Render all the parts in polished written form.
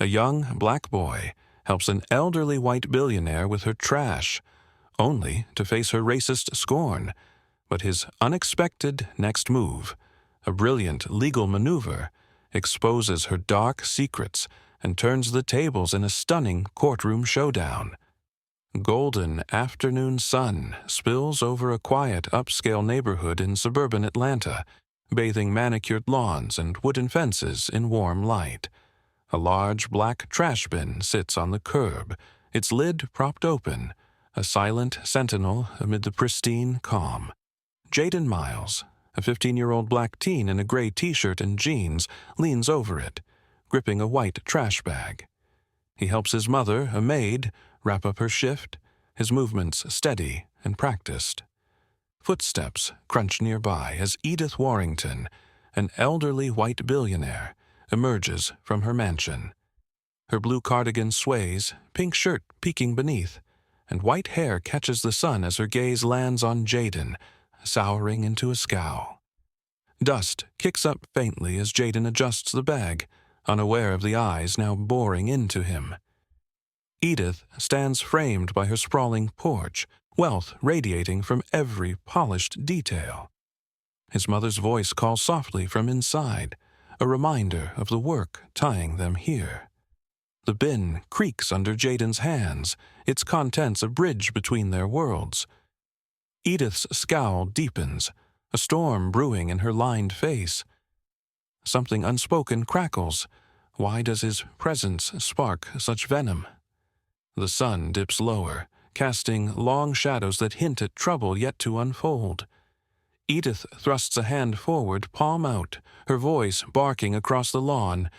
A young black boy helps an elderly white billionaire with her trash, only to face her racist scorn. But his unexpected next move, a brilliant legal maneuver, exposes her dark secrets and turns the tables in a stunning courtroom showdown. Golden afternoon sun spills over a quiet upscale neighborhood in suburban Atlanta, bathing manicured lawns and wooden fences in warm light. A large black trash bin sits on the curb, its lid propped open, a silent sentinel amid the pristine calm. Jaden Miles, a 15-year-old black teen in a gray t-shirt and jeans, leans over it, gripping a white trash bag. He helps his mother, a maid, wrap up her shift, his movements steady and practiced. Footsteps crunch nearby as Edith Warrington, an elderly white billionaire, emerges from her mansion. Her blue cardigan sways, pink shirt peeking beneath, and white hair catches the sun as her gaze lands on Jaden, souring into a scowl. Dust kicks up faintly as Jaden adjusts the bag, unaware of the eyes now boring into him. Edith stands framed by her sprawling porch, wealth radiating from every polished detail. His mother's voice calls softly from inside, a reminder of the work tying them here. The bin creaks under Jaden's hands, its contents a bridge between their worlds. Edith's scowl deepens, a storm brewing in her lined face. Something unspoken crackles. Why does his presence spark such venom? The sun dips lower, casting long shadows that hint at trouble yet to unfold. Edith thrusts a hand forward, palm out, her voice barking across the lawn.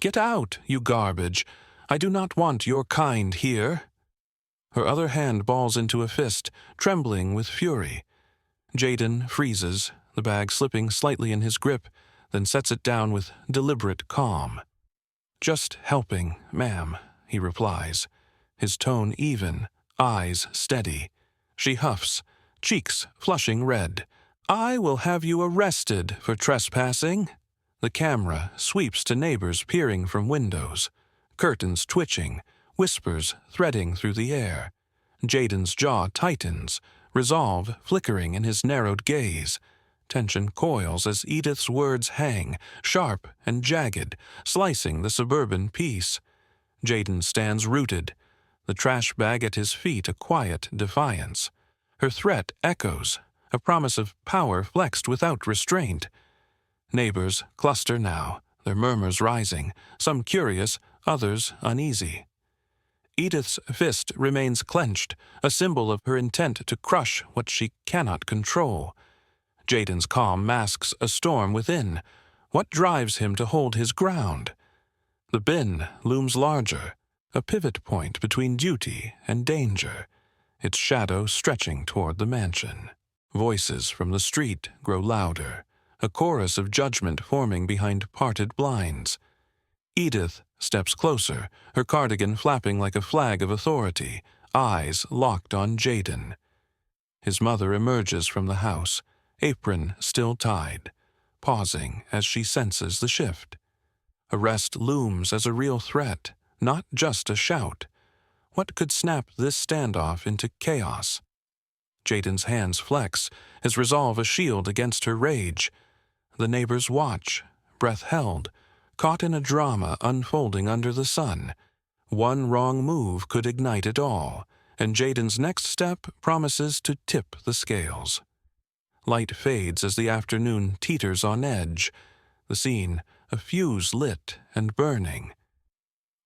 "Get out, you garbage! I do not want your kind here!" Her other hand balls into a fist, trembling with fury. Jaden freezes, the bag slipping slightly in his grip, then sets it down with deliberate calm. "Just helping, ma'am," he replies, his tone even, eyes steady. She huffs, cheeks flushing red. "I will have you arrested for trespassing." The camera sweeps to neighbors peering from windows, curtains twitching, whispers threading through the air. Jaden's jaw tightens, resolve flickering in his narrowed gaze. Tension coils as Edith's words hang, sharp and jagged, slicing the suburban peace. Jaden stands rooted, the trash bag at his feet a quiet defiance. Her threat echoes, a promise of power flexed without restraint. Neighbors cluster now, their murmurs rising, some curious, others uneasy. Edith's fist remains clenched, a symbol of her intent to crush what she cannot control. Jaden's calm masks a storm within. What drives him to hold his ground? The bin looms larger, a pivot point between duty and danger, its shadow stretching toward the mansion. Voices from the street grow louder, a chorus of judgment forming behind parted blinds. Edith steps closer, her cardigan flapping like a flag of authority, eyes locked on Jaden. His mother emerges from the house, apron still tied, pausing as she senses the shift. Arrest looms as a real threat, not just a shout. What could snap this standoff into chaos? Jaden's hands flex, his resolve a shield against her rage. The neighbors watch, breath held, caught in a drama unfolding under the sun. One wrong move could ignite it all, and Jaden's next step promises to tip the scales. Light fades as the afternoon teeters on edge, the scene a fuse lit and burning.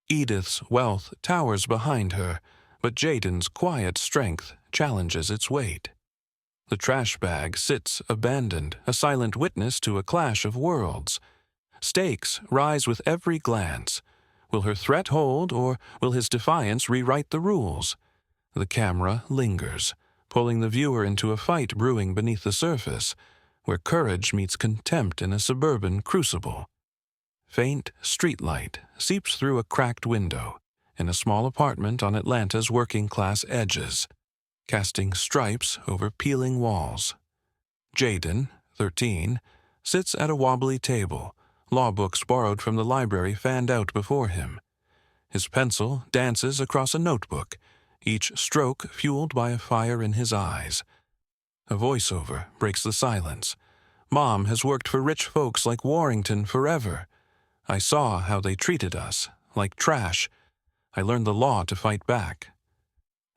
Edith's wealth towers behind her, but Jaden's quiet strength challenges its weight. The trash bag sits abandoned, a silent witness to a clash of worlds. Stakes rise with every glance. Will her threat hold, or will his defiance rewrite the rules? The camera lingers, pulling the viewer into a fight brewing beneath the surface, where courage meets contempt in a suburban crucible. Faint streetlight seeps through a cracked window in a small apartment on Atlanta's working-class edges, casting stripes over peeling walls. Jaden, 13, sits at a wobbly table, law books borrowed from the library fanned out before him. His pencil dances across a notebook, each stroke fueled by a fire in his eyes. A voiceover breaks the silence. Mom has worked for rich folks like Warrington forever. I saw how they treated us, like trash. I learned the law to fight back.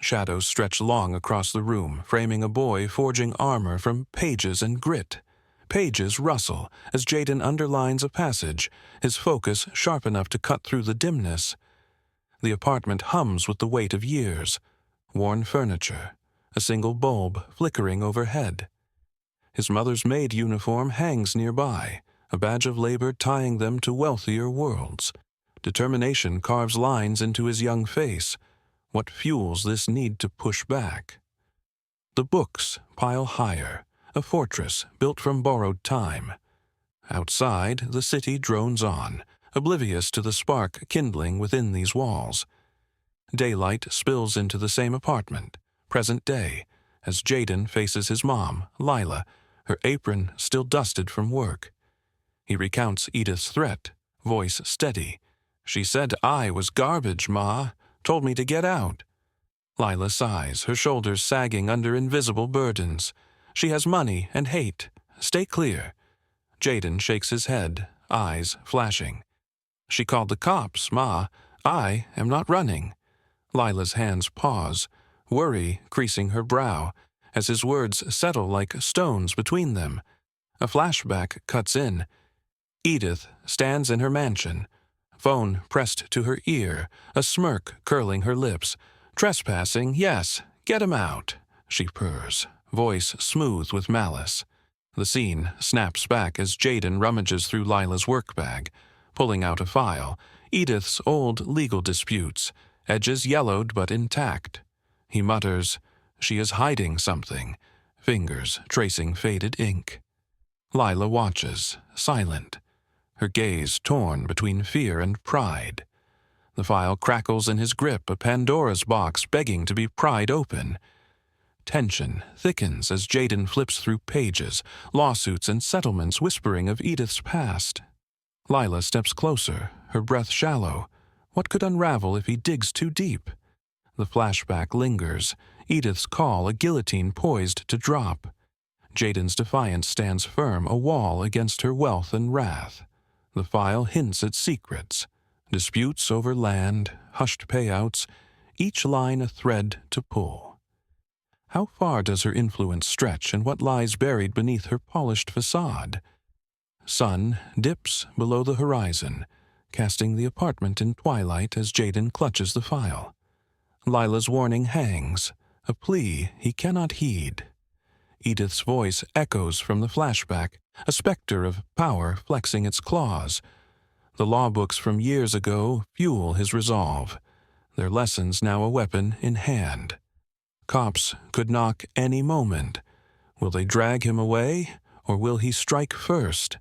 Shadows stretch long across the room, framing a boy forging armor from pages and grit. Pages rustle as Jaden underlines a passage, his focus sharp enough to cut through the dimness. The apartment hums with the weight of years. Worn furniture, a single bulb flickering overhead. His mother's maid uniform hangs nearby, a badge of labor tying them to wealthier worlds. Determination carves lines into his young face. What fuels this need to push back? The books pile higher, a fortress built from borrowed time. Outside, the city drones on, oblivious to the spark kindling within these walls. Daylight spills into the same apartment, present day, as Jaden faces his mom, Lila, her apron still dusted from work. He recounts Edith's threat, voice steady. "She said I was garbage, Ma. Told me to get out." Lila sighs, her shoulders sagging under invisible burdens. She has money and hate. Stay clear. Jaden shakes his head, eyes flashing. "She called the cops, Ma. I am not running." Lila's hands pause, worry creasing her brow, as his words settle like stones between them. A flashback cuts in. Edith stands in her mansion, phone pressed to her ear, a smirk curling her lips. "Trespassing, yes, get him out," she purrs, voice smooth with malice. The scene snaps back as Jaden rummages through Lila's work bag, pulling out a file, Edith's old legal disputes, edges yellowed but intact. He mutters, "She is hiding something," fingers tracing faded ink. Lila watches, silent, her gaze torn between fear and pride. The file crackles in his grip, a Pandora's box begging to be pried open. Tension thickens as Jaden flips through pages, lawsuits and settlements whispering of Edith's past. Lila steps closer, her breath shallow. What could unravel if he digs too deep? The flashback lingers, Edith's call a guillotine poised to drop. Jaden's defiance stands firm, a wall against her wealth and wrath. The file hints at secrets, disputes over land, hushed payouts, each line a thread to pull. How far does her influence stretch, and what lies buried beneath her polished facade? Sun dips below the horizon, casting the apartment in twilight as Jaden clutches the file. Lila's warning hangs, a plea he cannot heed. Edith's voice echoes from the flashback, a specter of power flexing its claws. The law books from years ago fuel his resolve, their lessons now a weapon in hand. Cops could knock any moment. Will they drag him away, or will he strike first?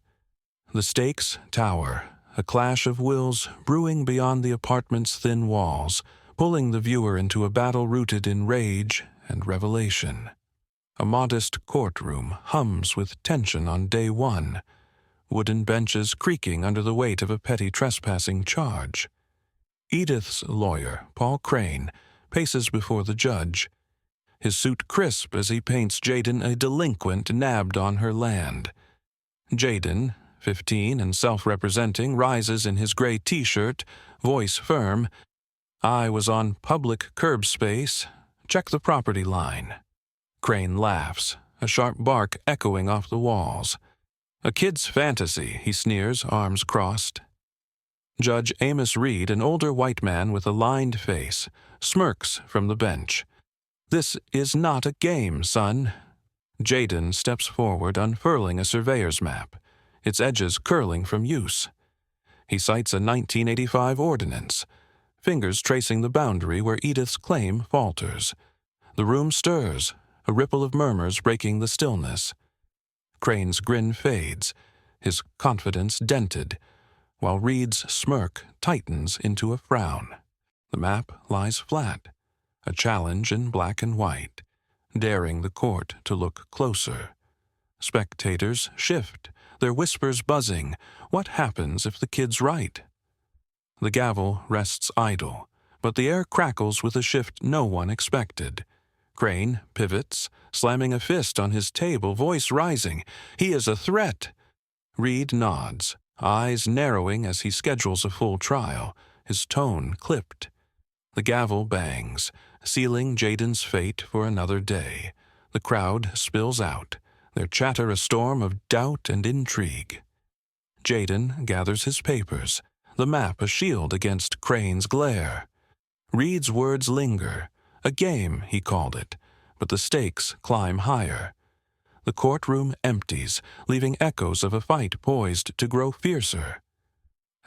The stakes tower, a clash of wills brewing beyond the apartment's thin walls, pulling the viewer into a battle rooted in rage and revelation. A modest courtroom hums with tension on day one, wooden benches creaking under the weight of a petty trespassing charge. Edith's lawyer, Paul Crane, paces before the judge, his suit crisp as he paints Jaden a delinquent nabbed on her land. Jaden, 15 and self-representing, rises in his gray t-shirt, voice firm. "I was on public curb space. Check the property line." Crane laughs, a sharp bark echoing off the walls. "A kid's fantasy," he sneers, arms crossed. Judge Amos Reed, an older white man with a lined face, smirks from the bench. "This is not a game, son." Jaden steps forward, unfurling a surveyor's map, its edges curling from use. He cites a 1985 ordinance, fingers tracing the boundary where Edith's claim falters. The room stirs, a ripple of murmurs breaking the stillness. Crane's grin fades, his confidence dented, while Reed's smirk tightens into a frown. The map lies flat, a challenge in black and white, daring the court to look closer. Spectators shift, their whispers buzzing. What happens if the kid's right? The gavel rests idle, but the air crackles with a shift no one expected. Crane pivots, slamming a fist on his table, voice rising. He is a threat. Reed nods, eyes narrowing as he schedules a full trial, his tone clipped. The gavel bangs, sealing Jaden's fate for another day. The crowd spills out, their chatter a storm of doubt and intrigue. Jaden gathers his papers, the map a shield against Crane's glare. Reed's words linger. A game, he called it, but the stakes climb higher. The courtroom empties, leaving echoes of a fight poised to grow fiercer.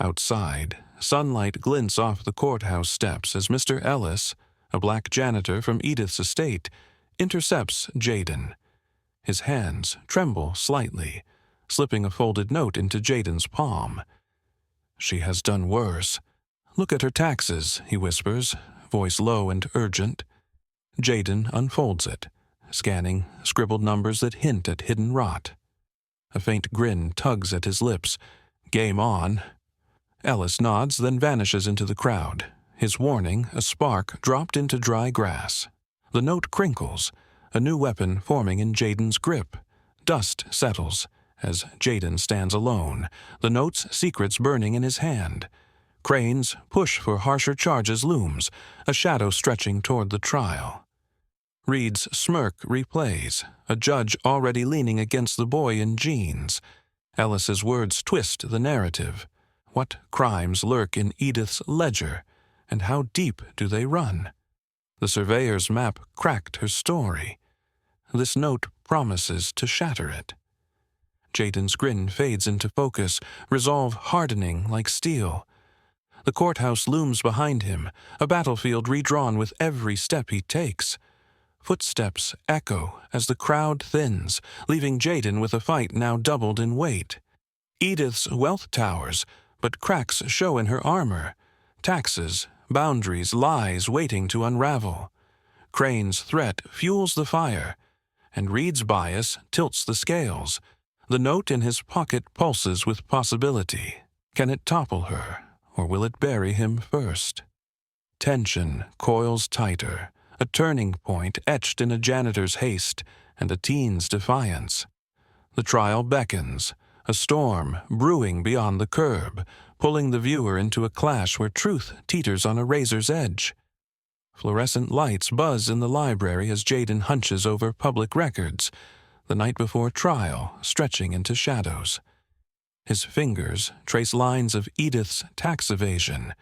Outside, sunlight glints off the courthouse steps as Mr. Ellis, a black janitor from Edith's estate, intercepts Jaden. His hands tremble slightly, slipping a folded note into Jaden's palm. She has done worse. Look at her taxes, he whispers, voice low and urgent. Jaden unfolds it, scanning scribbled numbers that hint at hidden rot. A faint grin tugs at his lips. Game on. Ellis nods, then vanishes into the crowd. His warning, a spark dropped into dry grass. The note crinkles, a new weapon forming in Jaden's grip. Dust settles as Jaden stands alone, the note's secrets burning in his hand. Crane's push for harsher charges looms, a shadow stretching toward the trial. Reed's smirk replays, a judge already leaning against the boy in jeans. Ellis's words twist the narrative. What crimes lurk in Edith's ledger, and how deep do they run? The surveyor's map cracked her story. This note promises to shatter it. Jaden's grin fades into focus, resolve hardening like steel. The courthouse looms behind him, a battlefield redrawn with every step he takes. Footsteps echo as the crowd thins, leaving Jaden with a fight now doubled in weight. Edith's wealth towers, but cracks show in her armor. Taxes, boundaries, lies waiting to unravel. Crane's threat fuels the fire, and Reed's bias tilts the scales. The note in his pocket pulses with possibility. Can it topple her, or will it bury him first? Tension coils tighter, a turning point etched in a janitor's haste and a teen's defiance. The trial beckons, a storm brewing beyond the curb, pulling the viewer into a clash where truth teeters on a razor's edge. Fluorescent lights buzz in the library as Jaden hunches over public records, the night before trial stretching into shadows. His fingers trace lines of Edith's tax evasion.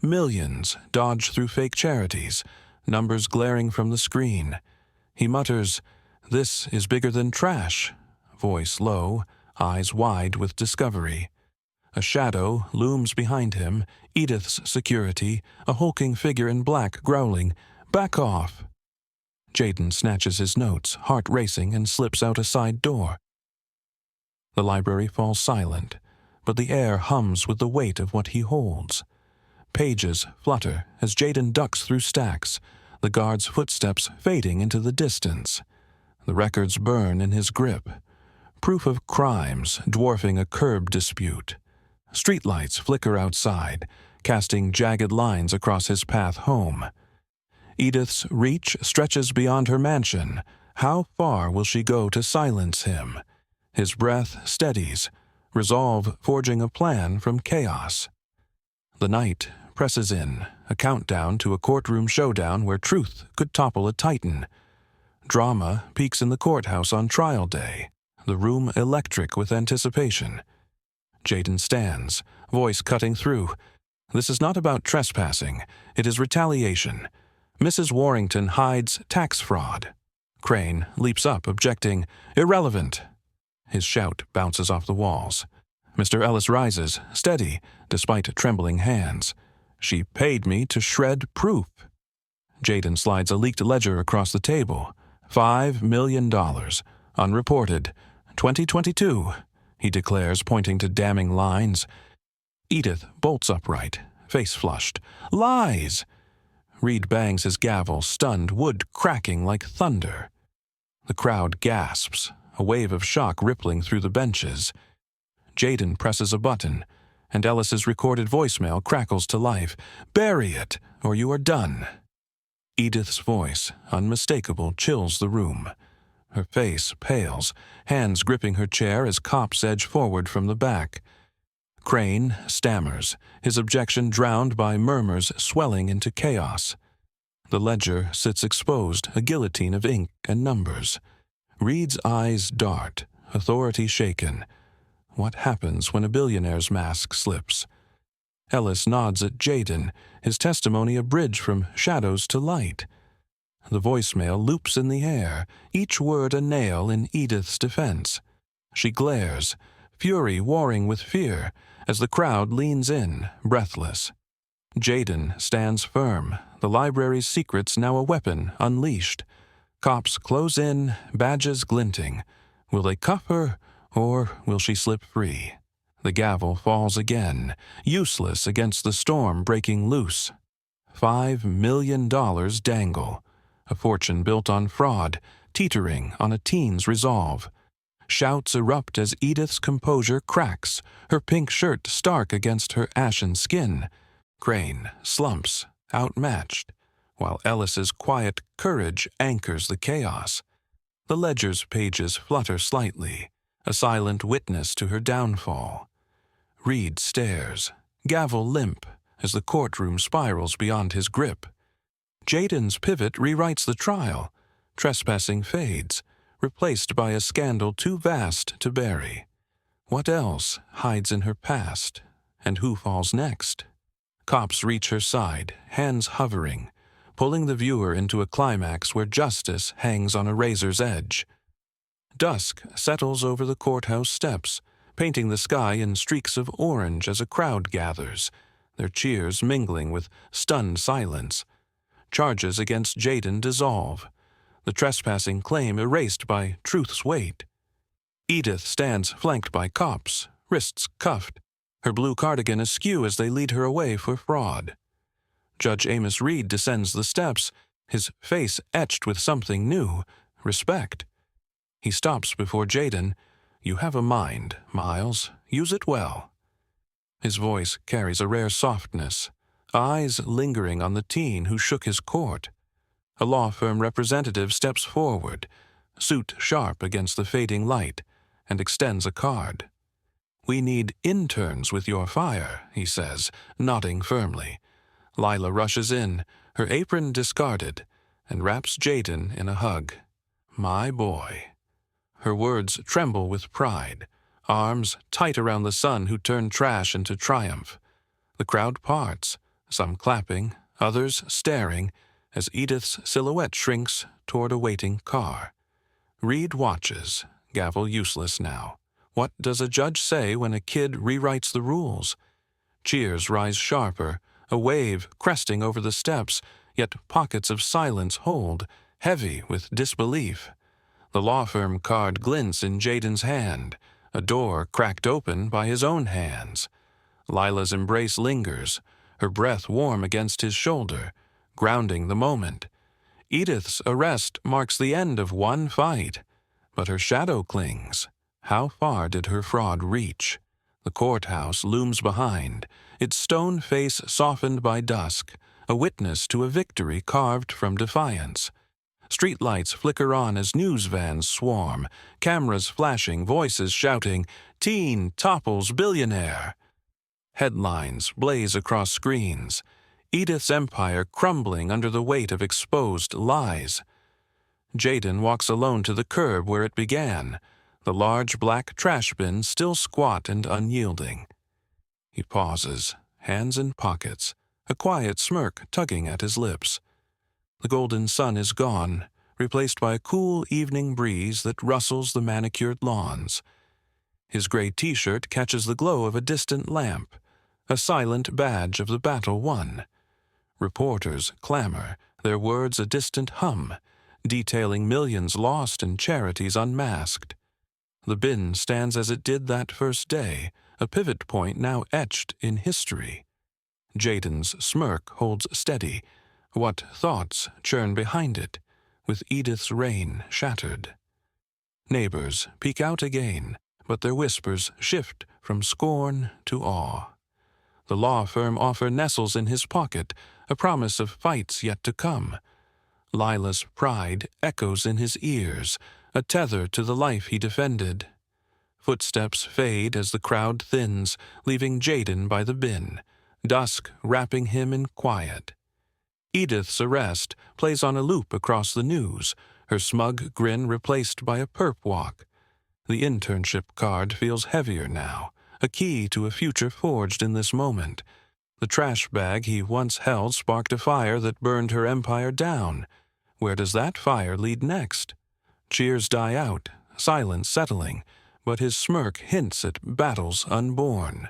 Millions dodge through fake charities, numbers glaring from the screen. He mutters, "This is bigger than trash," voice low, eyes wide with discovery. A shadow looms behind him, Edith's security, a hulking figure in black growling, "Back off!" Jaden snatches his notes, heart racing, and slips out a side door. The library falls silent, but the air hums with the weight of what he holds. Pages flutter as Jaden ducks through stacks, the guard's footsteps fading into the distance. The records burn in his grip, proof of crimes dwarfing a curb dispute. Streetlights flicker outside, casting jagged lines across his path home. Edith's reach stretches beyond her mansion. How far will she go to silence him? His breath steadies, resolve forging a plan from chaos. The night presses in, a countdown to a courtroom showdown where truth could topple a titan. Drama peaks in the courthouse on trial day, the room electric with anticipation. Jaden stands, voice cutting through. This is not about trespassing, it is retaliation. Mrs. Warrington hides tax fraud. Crane leaps up, objecting, "Irrelevant." His shout bounces off the walls. Mr. Ellis rises, steady, despite trembling hands. "She paid me to shred proof." Jaden slides a leaked ledger across the table. $5 million. Unreported. 2022, he declares, pointing to damning lines. Edith bolts upright, face flushed. "Lies!" Reed bangs his gavel, stunned, wood cracking like thunder. The crowd gasps, a wave of shock rippling through the benches. Jaden presses a button, and Ellis's recorded voicemail crackles to life. "Bury it, or you are done." Edith's voice, unmistakable, chills the room. Her face pales, hands gripping her chair as cops edge forward from the back. Crane stammers, his objection drowned by murmurs swelling into chaos. The ledger sits exposed, a guillotine of ink and numbers. Reed's eyes dart, authority shaken. What happens when a billionaire's mask slips? Ellis nods at Jaden, his testimony a bridge from shadows to light. The voicemail loops in the air, each word a nail in Edith's defense. She glares, fury warring with fear, as the crowd leans in, breathless. Jaden stands firm, the library's secrets now a weapon unleashed. Cops close in, badges glinting. Will they cuff her, or will she slip free? The gavel falls again, useless against the storm breaking loose. $5 million dangle, a fortune built on fraud, teetering on a teen's resolve. Shouts erupt as Edith's composure cracks, her pink shirt stark against her ashen skin. Crane slumps, outmatched, while Ellis's quiet courage anchors the chaos. The ledger's pages flutter slightly, a silent witness to her downfall. Reed stares, gavel limp, as the courtroom spirals beyond his grip. Jaden's pivot rewrites the trial. Trespassing fades, replaced by a scandal too vast to bury. What else hides in her past, and who falls next? Cops reach her side, hands hovering, pulling the viewer into a climax where justice hangs on a razor's edge. Dusk settles over the courthouse steps, painting the sky in streaks of orange as a crowd gathers, their cheers mingling with stunned silence. Charges against Jaden dissolve, the trespassing claim erased by truth's weight. Edith stands flanked by cops, wrists cuffed, her blue cardigan askew as they lead her away for fraud. Judge Amos Reed descends the steps, his face etched with something new, respect. He stops before Jaden. "You have a mind, Miles. Use it well." His voice carries a rare softness, eyes lingering on the teen who shook his court. A law firm representative steps forward, suit sharp against the fading light, and extends a card. "We need interns with your fire," he says, nodding firmly. Lila rushes in, her apron discarded, and wraps Jaden in a hug. "My boy." Her words tremble with pride, arms tight around the son who turned trash into triumph. The crowd parts, some clapping, others staring, as Edith's silhouette shrinks toward a waiting car. Reed watches, gavel useless now. What does a judge say when a kid rewrites the rules? Cheers rise sharper, a wave cresting over the steps, yet pockets of silence hold, heavy with disbelief. The law firm card glints in Jaden's hand, a door cracked open by his own hands. Lila's embrace lingers, her breath warm against his shoulder, grounding the moment. Edith's arrest marks the end of one fight, but her shadow clings. How far did her fraud reach? The courthouse looms behind, its stone face softened by dusk, a witness to a victory carved from defiance. Streetlights flicker on as news vans swarm, cameras flashing, voices shouting, "Teen topples billionaire." Headlines blaze across screens, Edith's empire crumbling under the weight of exposed lies. Jaden walks alone to the curb where it began, the large black trash bin still squat and unyielding. He pauses, hands in pockets, a quiet smirk tugging at his lips. The golden sun is gone, replaced by a cool evening breeze that rustles the manicured lawns. His gray t-shirt catches the glow of a distant lamp, a silent badge of the battle won. Reporters clamor, their words a distant hum, detailing millions lost and charities unmasked. The bin stands as it did that first day, a pivot point now etched in history. Jaden's smirk holds steady. What thoughts churn behind it, with Edith's reign shattered? Neighbors peek out again, but their whispers shift from scorn to awe. The law firm offer nestles in his pocket, a promise of fights yet to come. Lila's pride echoes in his ears, a tether to the life he defended. Footsteps fade as the crowd thins, leaving Jaden by the bin, dusk wrapping him in quiet. Edith's arrest plays on a loop across the news, her smug grin replaced by a perp walk. The internship card feels heavier now, a key to a future forged in this moment. The trash bag he once held sparked a fire that burned her empire down. Where does that fire lead next? Cheers die out, silence settling, but his smirk hints at battles unborn.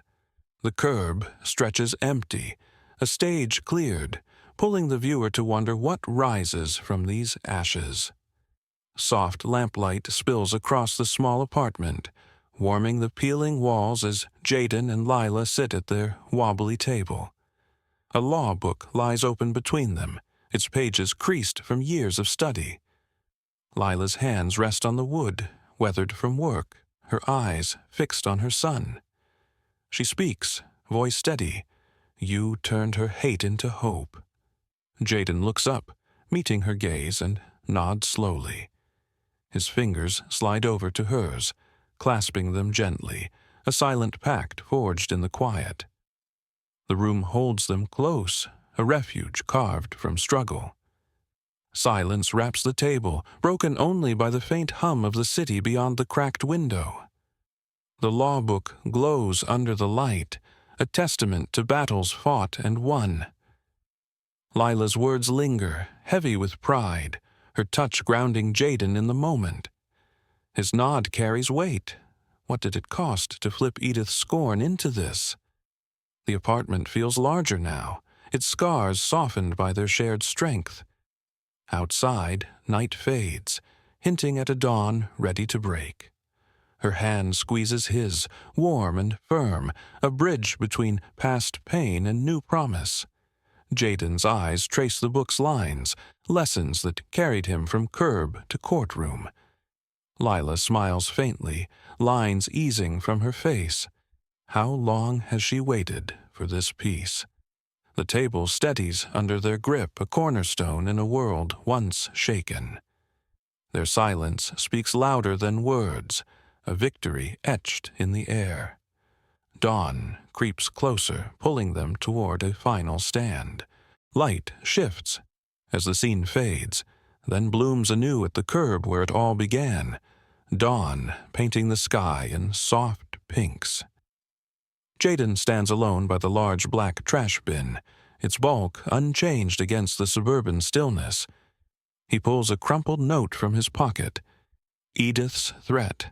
The curb stretches empty, a stage cleared, pulling the viewer to wonder what rises from these ashes. Soft lamplight spills across the small apartment, warming the peeling walls as Jaden and Lila sit at their wobbly table. A law book lies open between them, its pages creased from years of study. Lila's hands rest on the wood, weathered from work, her eyes fixed on her son. She speaks, voice steady. You turned her hate into hope. Jaden looks up, meeting her gaze, and nods slowly. His fingers slide over to hers, clasping them gently, a silent pact forged in the quiet. The room holds them close, a refuge carved from struggle. Silence wraps the table, broken only by the faint hum of the city beyond the cracked window. The law book glows under the light, a testament to battles fought and won. Lila's words linger, heavy with pride, her touch grounding Jaden in the moment. His nod carries weight. What did it cost to flip Edith's scorn into this? The apartment feels larger now, its scars softened by their shared strength. Outside, night fades, hinting at a dawn ready to break. Her hand squeezes his, warm and firm, a bridge between past pain and new promise. Jaden's eyes trace the book's lines, lessons that carried him from curb to courtroom. Lila smiles faintly, lines easing from her face. How long has she waited for this peace? The table steadies under their grip, a cornerstone in a world once shaken. Their silence speaks louder than words, a victory etched in the air. Dawn creeps closer, pulling them toward a final stand. Light shifts as the scene fades, then blooms anew at the curb where it all began. Dawn painting the sky in soft pinks. Jaden stands alone by the large black trash bin, its bulk unchanged against the suburban stillness. He pulls a crumpled note from his pocket. Edith's threat,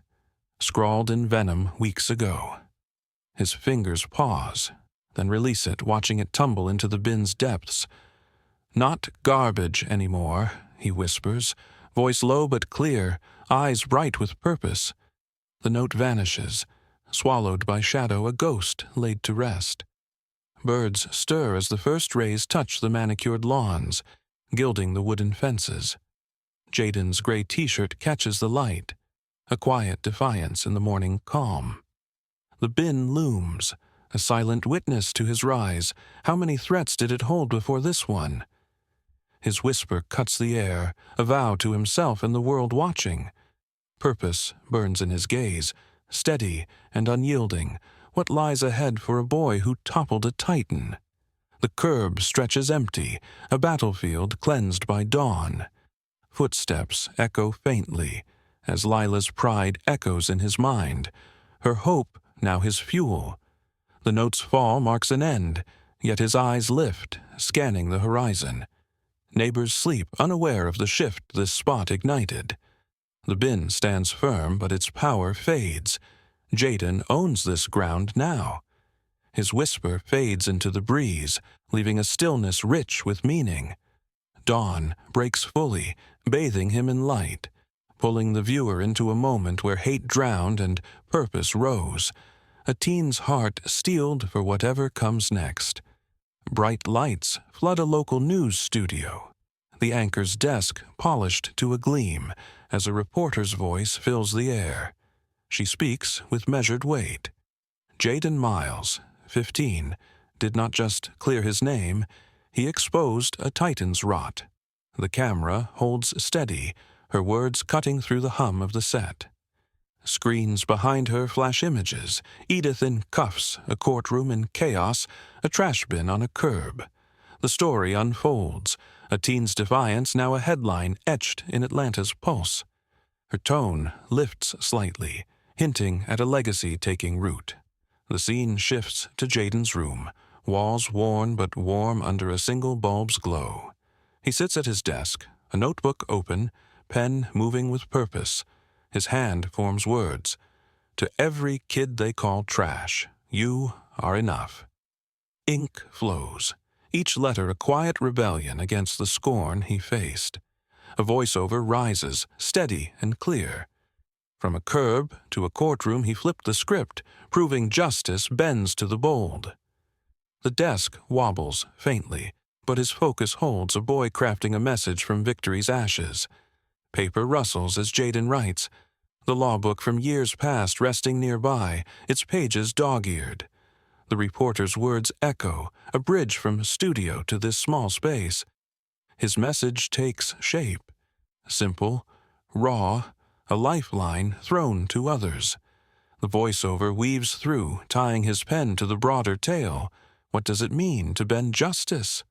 scrawled in venom weeks ago. His fingers pause, then release it, watching it tumble into the bin's depths. Not garbage anymore, he whispers, voice low but clear, eyes bright with purpose. The note vanishes, swallowed by shadow, a ghost laid to rest. Birds stir as the first rays touch the manicured lawns, gilding the wooden fences. Jaden's gray t-shirt catches the light, a quiet defiance in the morning calm. The bin looms, a silent witness to his rise. How many threats did it hold before this one? His whisper cuts the air, a vow to himself and the world watching. Purpose burns in his gaze, steady and unyielding. What lies ahead for a boy who toppled a titan? The curb stretches empty, a battlefield cleansed by dawn. Footsteps echo faintly, as Lila's pride echoes in his mind, her hope now his fuel. The note's fall marks an end, yet his eyes lift, scanning the horizon. Neighbors sleep, unaware of the shift this spot ignited. The bin stands firm, but its power fades. Jaden owns this ground now. His whisper fades into the breeze, leaving a stillness rich with meaning. Dawn breaks fully, bathing him in light, pulling the viewer into a moment where hate drowned and purpose rose, a teen's heart steeled for whatever comes next. Bright lights flood a local news studio, the anchor's desk polished to a gleam as a reporter's voice fills the air. She speaks with measured weight. Jaden Miles, 15, did not just clear his name, he exposed a titan's rot. The camera holds steady, her words cutting through the hum of the set. Screens behind her flash images, Edith in cuffs, a courtroom in chaos, a trash bin on a curb. The story unfolds, a teen's defiance now a headline etched in Atlanta's pulse. Her tone lifts slightly, hinting at a legacy taking root. The scene shifts to Jaden's room, walls worn but warm under a single bulb's glow. He sits at his desk, a notebook open, pen moving with purpose. His hand forms words. To every kid they call trash, you are enough. Ink flows, each letter a quiet rebellion against the scorn he faced. A voiceover rises, steady and clear. From a curb to a courtroom he flipped the script, proving justice bends to the bold. The desk wobbles faintly, but his focus holds, a boy crafting a message from victory's ashes. Paper rustles as Jaden writes, the law book from years past resting nearby, its pages dog-eared. The reporter's words echo, a bridge from studio to this small space. His message takes shape. Simple, raw, a lifeline thrown to others. The voiceover weaves through, tying his pen to the broader tale. What does it mean to bend justice?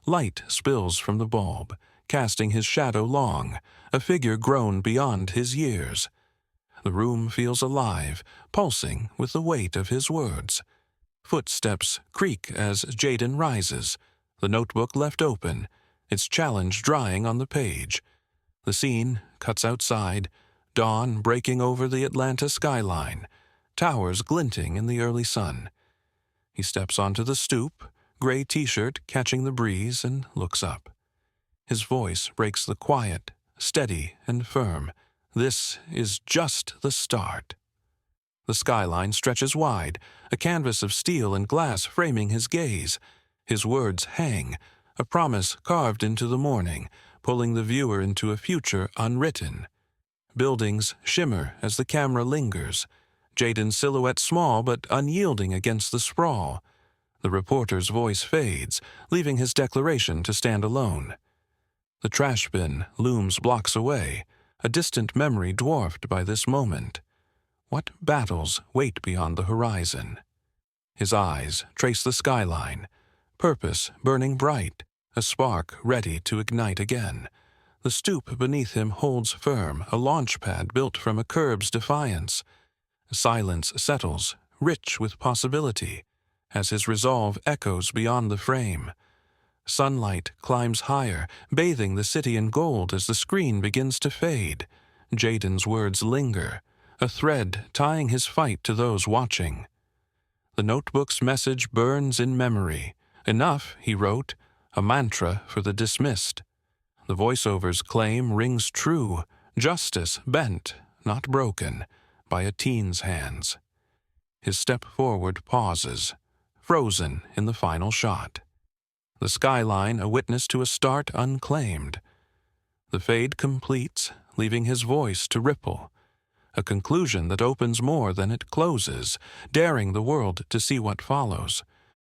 Light spills from the bulb, casting his shadow long, a figure grown beyond his years. The room feels alive, pulsing with the weight of his words. Footsteps creak as Jaden rises, the notebook left open, its challenge drying on the page. The scene cuts outside, dawn breaking over the Atlanta skyline, towers glinting in the early sun. He steps onto the stoop, gray t-shirt catching the breeze, and looks up. His voice breaks the quiet, steady and firm. This is just the start. The skyline stretches wide, a canvas of steel and glass framing his gaze. His words hang, a promise carved into the morning, pulling the viewer into a future unwritten. Buildings shimmer as the camera lingers, Jaden's silhouette small but unyielding against the sprawl. The reporter's voice fades, leaving his declaration to stand alone. The trash bin looms blocks away, a distant memory dwarfed by this moment. What battles wait beyond the horizon? His eyes trace the skyline, purpose burning bright, a spark ready to ignite again. The stoop beneath him holds firm, a launch pad built from a curb's defiance. Silence settles, rich with possibility, as his resolve echoes beyond the frame. Sunlight climbs higher, bathing the city in gold as the screen begins to fade. Jaden's words linger, a thread tying his fight to those watching. The notebook's message burns in memory. Enough, he wrote, a mantra for the dismissed. The voiceover's claim rings true, justice bent, not broken, by a teen's hands. His step forward pauses, frozen in the final shot. The skyline a witness to a start unclaimed. The fade completes, leaving his voice to ripple, a conclusion that opens more than it closes, daring the world to see what follows.